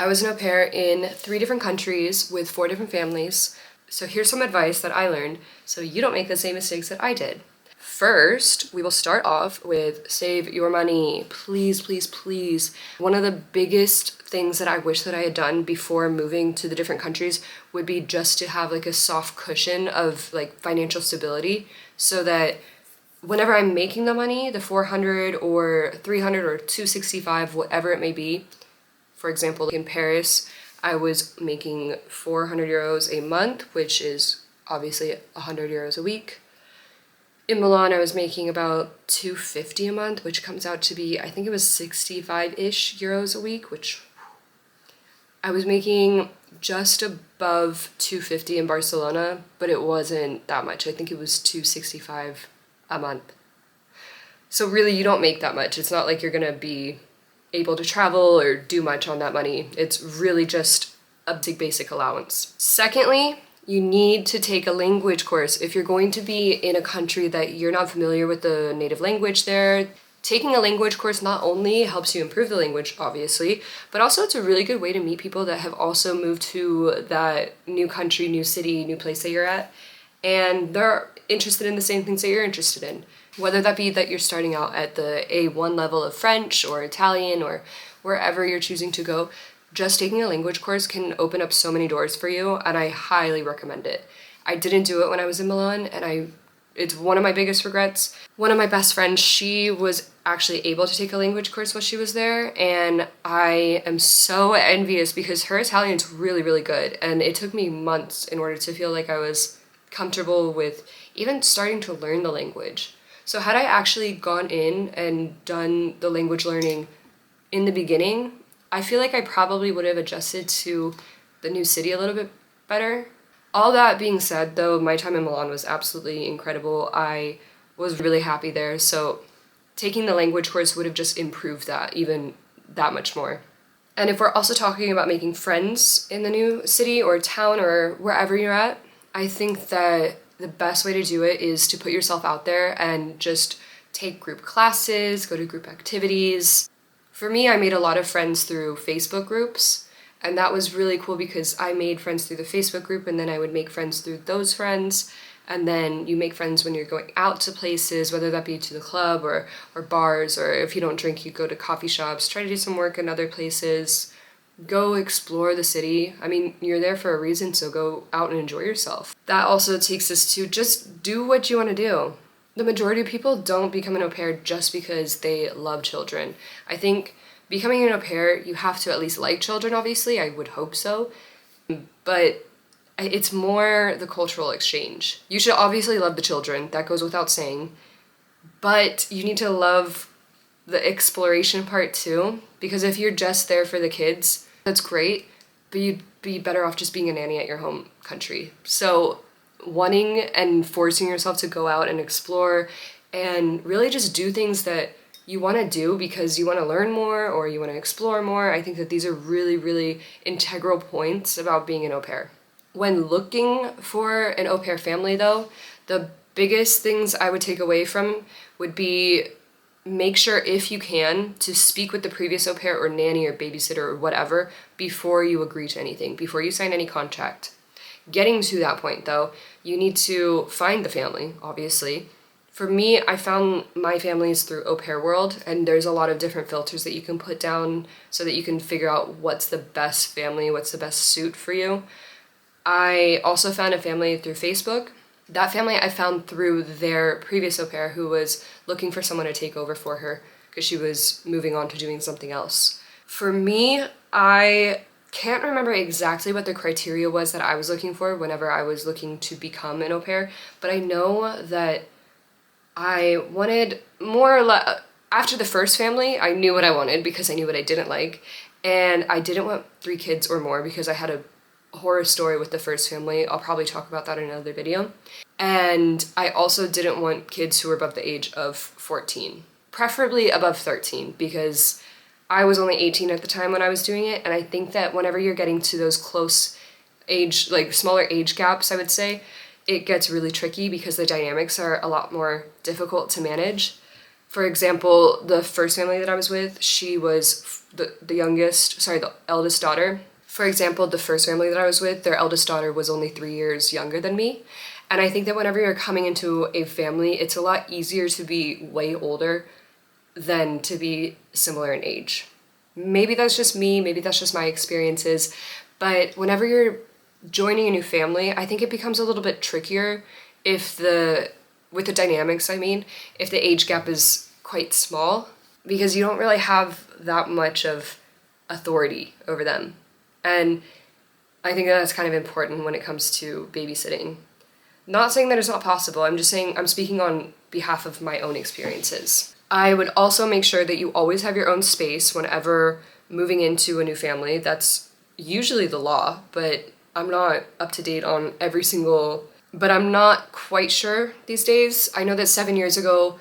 I was an au pair in 3 different countries with 4 different families. So here's some advice that I learned so you don't make the same mistakes that I did. First, we will start off with save your money. Please, please, please. One of the biggest things that I wish that I had done before moving to the different countries would be just to have like a soft cushion of like financial stability so that whenever I'm making the money, the 400 or 300 or 265, whatever it may be, for example, in Paris, I was making 400 euros a month, which is obviously 100 euros a week. In Milan, I was making about 250 a month, which comes out to be, I think it was 65-ish euros a week, which I was making just above 250 in Barcelona, but it wasn't that much. I think it was 265 a month. So really, you don't make that much. It's not like you're gonna be able to travel or do much on that money. It's really just a basic allowance. Secondly, you need to take a language course. If you're going to be in a country that you're not familiar with the native language there, taking a language course not only helps you improve the language, obviously, but also it's a really good way to meet people that have also moved to that new country, new city, new place that you're at, and they're interested in the same things that you're interested in. Whether that be that you're starting out at the A1 level of French or Italian or wherever you're choosing to go, just taking a language course can open up so many doors for you, and I highly recommend it. I didn't do it when I was in Milan, and it's one of my biggest regrets. One of my best friends, she was actually able to take a language course while she was there, and I am so envious because her Italian's really, really good, and it took me months in order to feel like I was comfortable with even starting to learn the language. So had I actually gone in and done the language learning in the beginning, I feel like I probably would have adjusted to the new city a little bit better. All that being said, though, my time in Milan was absolutely incredible. I was really happy there, so taking the language course would have just improved that even that much more. And if we're also talking about making friends in the new city or town or wherever you're at, I think that the best way to do it is to put yourself out there and just take group classes, go to group activities. For me, I made a lot of friends through Facebook groups, and that was really cool because I made friends through the Facebook group and then I would make friends through those friends, and then you make friends when you're going out to places, whether that be to the club or bars, or if you don't drink, you go to coffee shops, try to do some work in other places. Go explore the city. I mean, you're there for a reason, so go out and enjoy yourself. That also takes us to just do what you want to do. The majority of people don't become an au pair just because they love children. I think becoming an au pair, you have to at least like children, obviously. I would hope so. But it's more the cultural exchange. You should obviously love the children. That goes without saying. But you need to love the exploration part too, because if you're just there for the kids, that's great, but you'd be better off just being a nanny at your home country. So wanting and forcing yourself to go out and explore and really just do things that you want to do because you want to learn more or you want to explore more, I think that these are really, really integral points about being an au pair. When looking for an au pair family though, the biggest things I would take away from would be make sure, if you can, to speak with the previous au pair or nanny or babysitter or whatever before you agree to anything, before you sign any contract. Getting to that point, though, you need to find the family, obviously. For me, I found my families through Au Pair World, and there's a lot of different filters that you can put down so that you can figure out what's the best family, what's the best suit for you. I also found a family through Facebook. That family I found through their previous au pair who was looking for someone to take over for her because she was moving on to doing something else. For me, I can't remember exactly what the criteria was that I was looking for whenever I was looking to become an au pair, but I know that I wanted more or less, after the first family, I knew what I wanted because I knew what I didn't like, and I didn't want 3 kids or more because I had a horror story with the first family. I'll probably talk about that in another video. And I also didn't want kids who were above the age of 14, preferably above 13, because I was only 18 at the time when I was doing it, and I think that whenever you're getting to those close age, like smaller age gaps, I would say, it gets really tricky because the dynamics are a lot more difficult to manage. For example, the first family that I was with, she was the eldest daughter. For example, the first family that I was with, their eldest daughter was only 3 years younger than me. And I think that whenever you're coming into a family, it's a lot easier to be way older than to be similar in age. Maybe that's just me, maybe that's just my experiences, but whenever you're joining a new family, I think it becomes a little bit trickier with the dynamics, I mean, if the age gap is quite small, because you don't really have that much of authority over them. And I think that's kind of important when it comes to babysitting. Not saying that it's not possible, I'm just saying I'm speaking on behalf of my own experiences. I would also make sure that you always have your own space whenever moving into a new family. That's usually the law, but I'm not up to date on but I'm not quite sure these days. I know that 7 years ago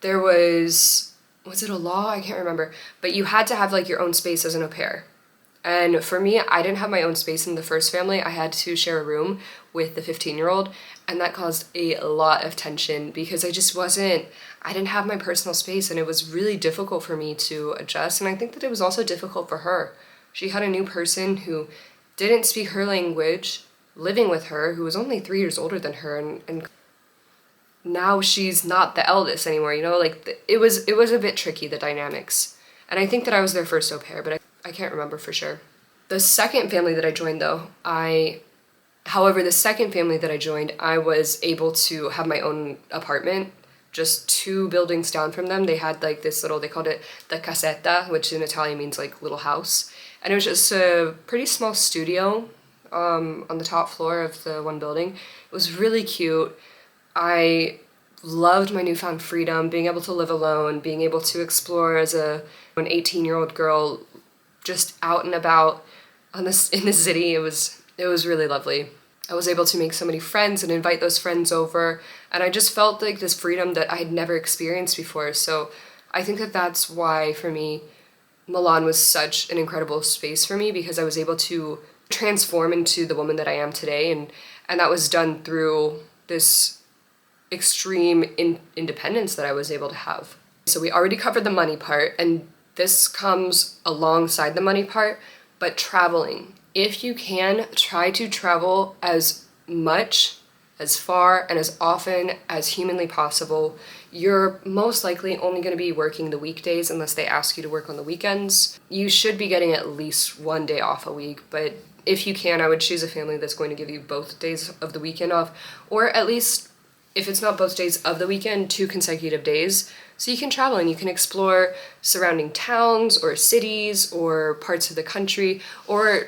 there was it a law? I can't remember, but you had to have like your own space as an au pair. And for me, I didn't have my own space in the first family. I had to share a room with the 15-year-old, and that caused a lot of tension because I didn't have my personal space, and it was really difficult for me to adjust. And I think that it was also difficult for her. She had a new person who didn't speak her language, living with her, who was only 3 years older than her, and now she's not the eldest anymore, you know? Like, it was a bit tricky, the dynamics. And I think that I was their first au pair, but I can't remember for sure. The second family that I joined though, I was able to have my own apartment just 2 buildings down from them. They had like they called it the casetta, which in Italian means like little house. And it was just a pretty small studio on the top floor of the one building. It was really cute. I loved my newfound freedom, being able to live alone, being able to explore as an 18-year-old girl, just out and about in the city. It was really lovely. I was able to make so many friends and invite those friends over, and I just felt like this freedom that I had never experienced before. So I think that that's why, for me, Milan was such an incredible space for me, because I was able to transform into the woman that I am today, and that was done through this extreme independence that I was able to have. So we already covered the money part, and this comes alongside the money part, but traveling. If you can, try to travel as much, as far, and as often as humanly possible. You're most likely only going to be working the weekdays unless they ask you to work on the weekends. You should be getting at least 1 day off a week, but if you can, I would choose a family that's going to give you both days of the weekend off, or at least, if it's not both days of the weekend, 2 consecutive days, so you can travel and you can explore surrounding towns or cities or parts of the country. Or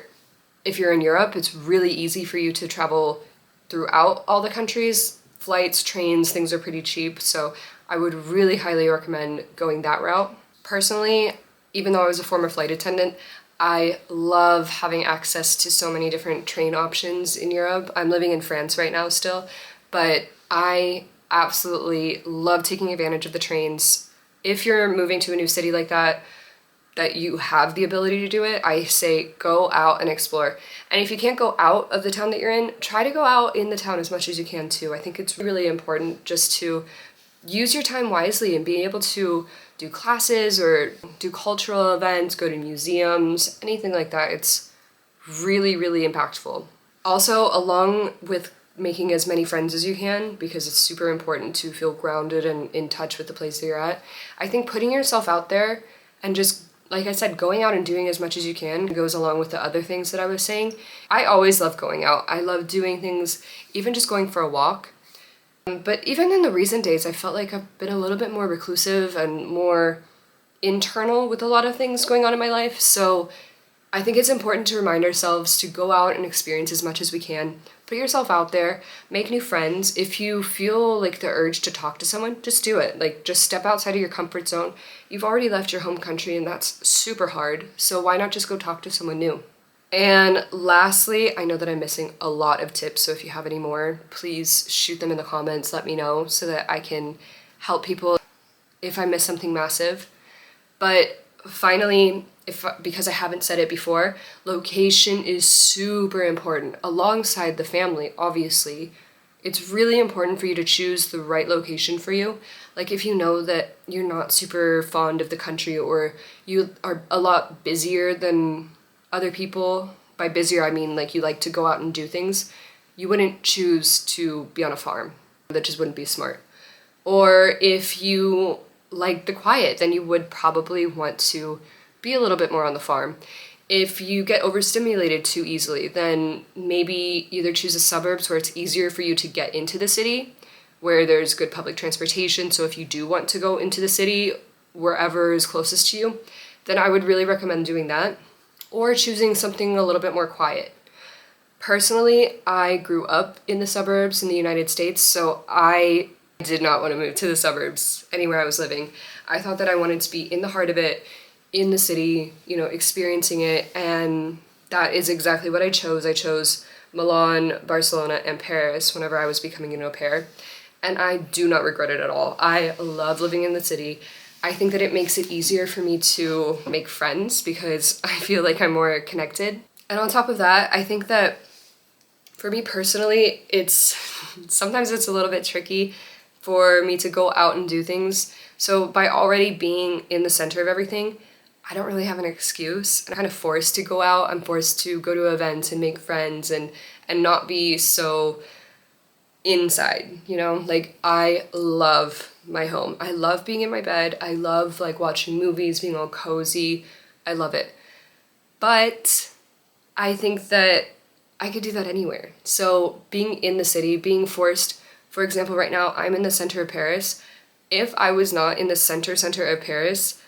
if you're in Europe, it's really easy for you to travel throughout all the countries. Flights, trains, things are pretty cheap, so I would really highly recommend going that route. Personally, even though I was a former flight attendant, I love having access to so many different train options in Europe. I'm living in France right now still, but I absolutely love taking advantage of the trains. If you're moving to a new city like that you have the ability to do it, I say go out and explore. And if you can't go out of the town that you're in, try to go out in the town as much as you can too. I think it's really important just to use your time wisely and be able to do classes or do cultural events, go to museums, anything like that. It's really, really impactful. Also, along with making as many friends as you can, because it's super important to feel grounded and in touch with the place that you're at, I think putting yourself out there and just, like I said, going out and doing as much as you can goes along with the other things that I was saying. I always love going out. I love doing things, even just going for a walk. But even in the recent days, I felt like I've been a little bit more reclusive and more internal with a lot of things going on in my life. So I think it's important to remind ourselves to go out and experience as much as we can. Put yourself out there, make new friends. If you feel like the urge to talk to someone, just do it. Like, just step outside of your comfort zone. You've already left your home country, and that's super hard. So why not just go talk to someone new? And lastly, I know that I'm missing a lot of tips, so if you have any more, please shoot them in the comments, let me know so that I can help people if I miss something massive. But finally, because I haven't said it before, location is super important. Alongside the family, obviously, It's really important for you to choose the right location for you. Like if you know that you're not super fond of the country, or you are a lot busier than other people, by busier I mean like you like to go out and do things, you wouldn't choose to be on a farm. That just wouldn't be smart. Or if you like the quiet, then you would probably want to be a little bit more on the farm. If you get overstimulated too easily, then maybe either choose the suburbs where it's easier for you to get into the city, where there's good public transportation. So if you do want to go into the city, wherever is closest to you, then I would really recommend doing that. Or choosing something a little bit more quiet. Personally, I grew up in the suburbs in the United States, so I did not want to move to the suburbs anywhere I was living. I thought that I wanted to be in the heart of it, in the city, you know, experiencing it, and that is exactly what I chose. I chose Milan, Barcelona, and Paris whenever I was becoming an au pair, and I do not regret it at all. I love living in the city. I think that it makes it easier for me to make friends because I feel like I'm more connected. And on top of that, I think that for me personally, sometimes it's a little bit tricky for me to go out and do things. So by already being in the center of everything, I don't really have an excuse. I'm kind of forced to go out. I'm forced to go to events and make friends and not be so inside, you know? Like, I love my home. I love being in my bed. I love like watching movies, being all cozy. I love it. But I think that I could do that anywhere. So being in the city, being forced, for example, right now I'm in the center of Paris. If I was not in the center of Paris,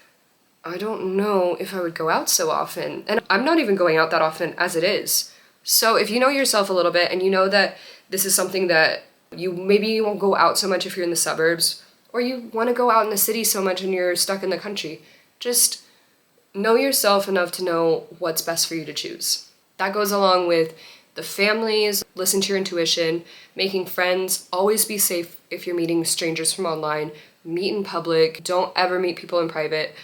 I don't know if I would go out so often. And I'm not even going out that often as it is. So if you know yourself a little bit and you know that this is something that you won't go out so much if you're in the suburbs, or you want to go out in the city so much and you're stuck in the country, just know yourself enough to know what's best for you to choose. That goes along with the families, listen to your intuition, making friends, always be safe if you're meeting strangers from online, meet in public, don't ever meet people in private.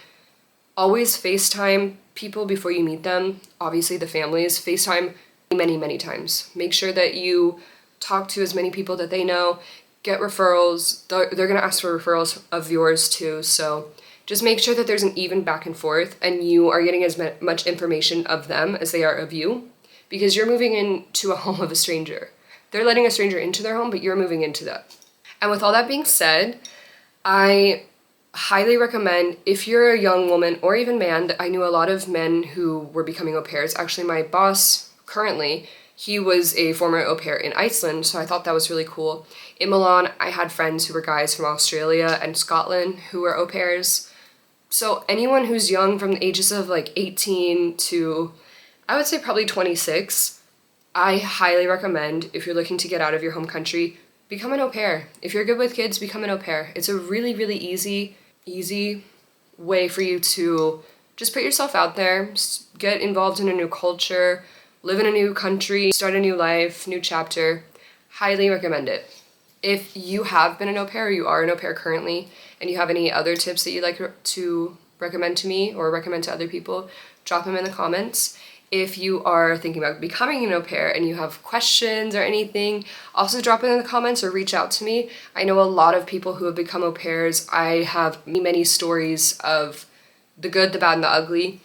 Always FaceTime people before you meet them. Obviously the families, FaceTime many, many times. Make sure that you talk to as many people that they know, get referrals. They're gonna ask for referrals of yours too, so just make sure that there's an even back and forth and you are getting as much information of them as they are of you, because you're moving into a home of a stranger. They're letting a stranger into their home, but you're moving into that. And with all that being said, I highly recommend, if you're a young woman or even man, I knew a lot of men who were becoming au pairs. Actually, my boss currently, he was a former au pair in Iceland, so I thought that was really cool. In Milan, I had friends who were guys from Australia and Scotland who were au pairs. So anyone who's young, from the ages of like 18 to, I would say probably 26, I highly recommend, if you're looking to get out of your home country, become an au pair. If you're good with kids, become an au pair. It's a really, really easy way for you to just put yourself out there, get involved in a new culture, live in a new country, start a new life, new chapter. Highly recommend it. If you have been an au pair or you are an au pair currently and you have any other tips that you'd like to recommend to me or recommend to other people, drop them in the comments. If you are thinking about becoming an au pair and you have questions or anything, also drop it in the comments or reach out to me. I know a lot of people who have become au pairs. I have many stories of the good, the bad, and the ugly,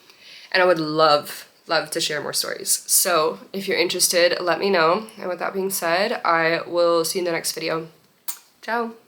and I would love to share more stories. So if you're interested, let me know. And with that being said, I will see you in the next video. Ciao!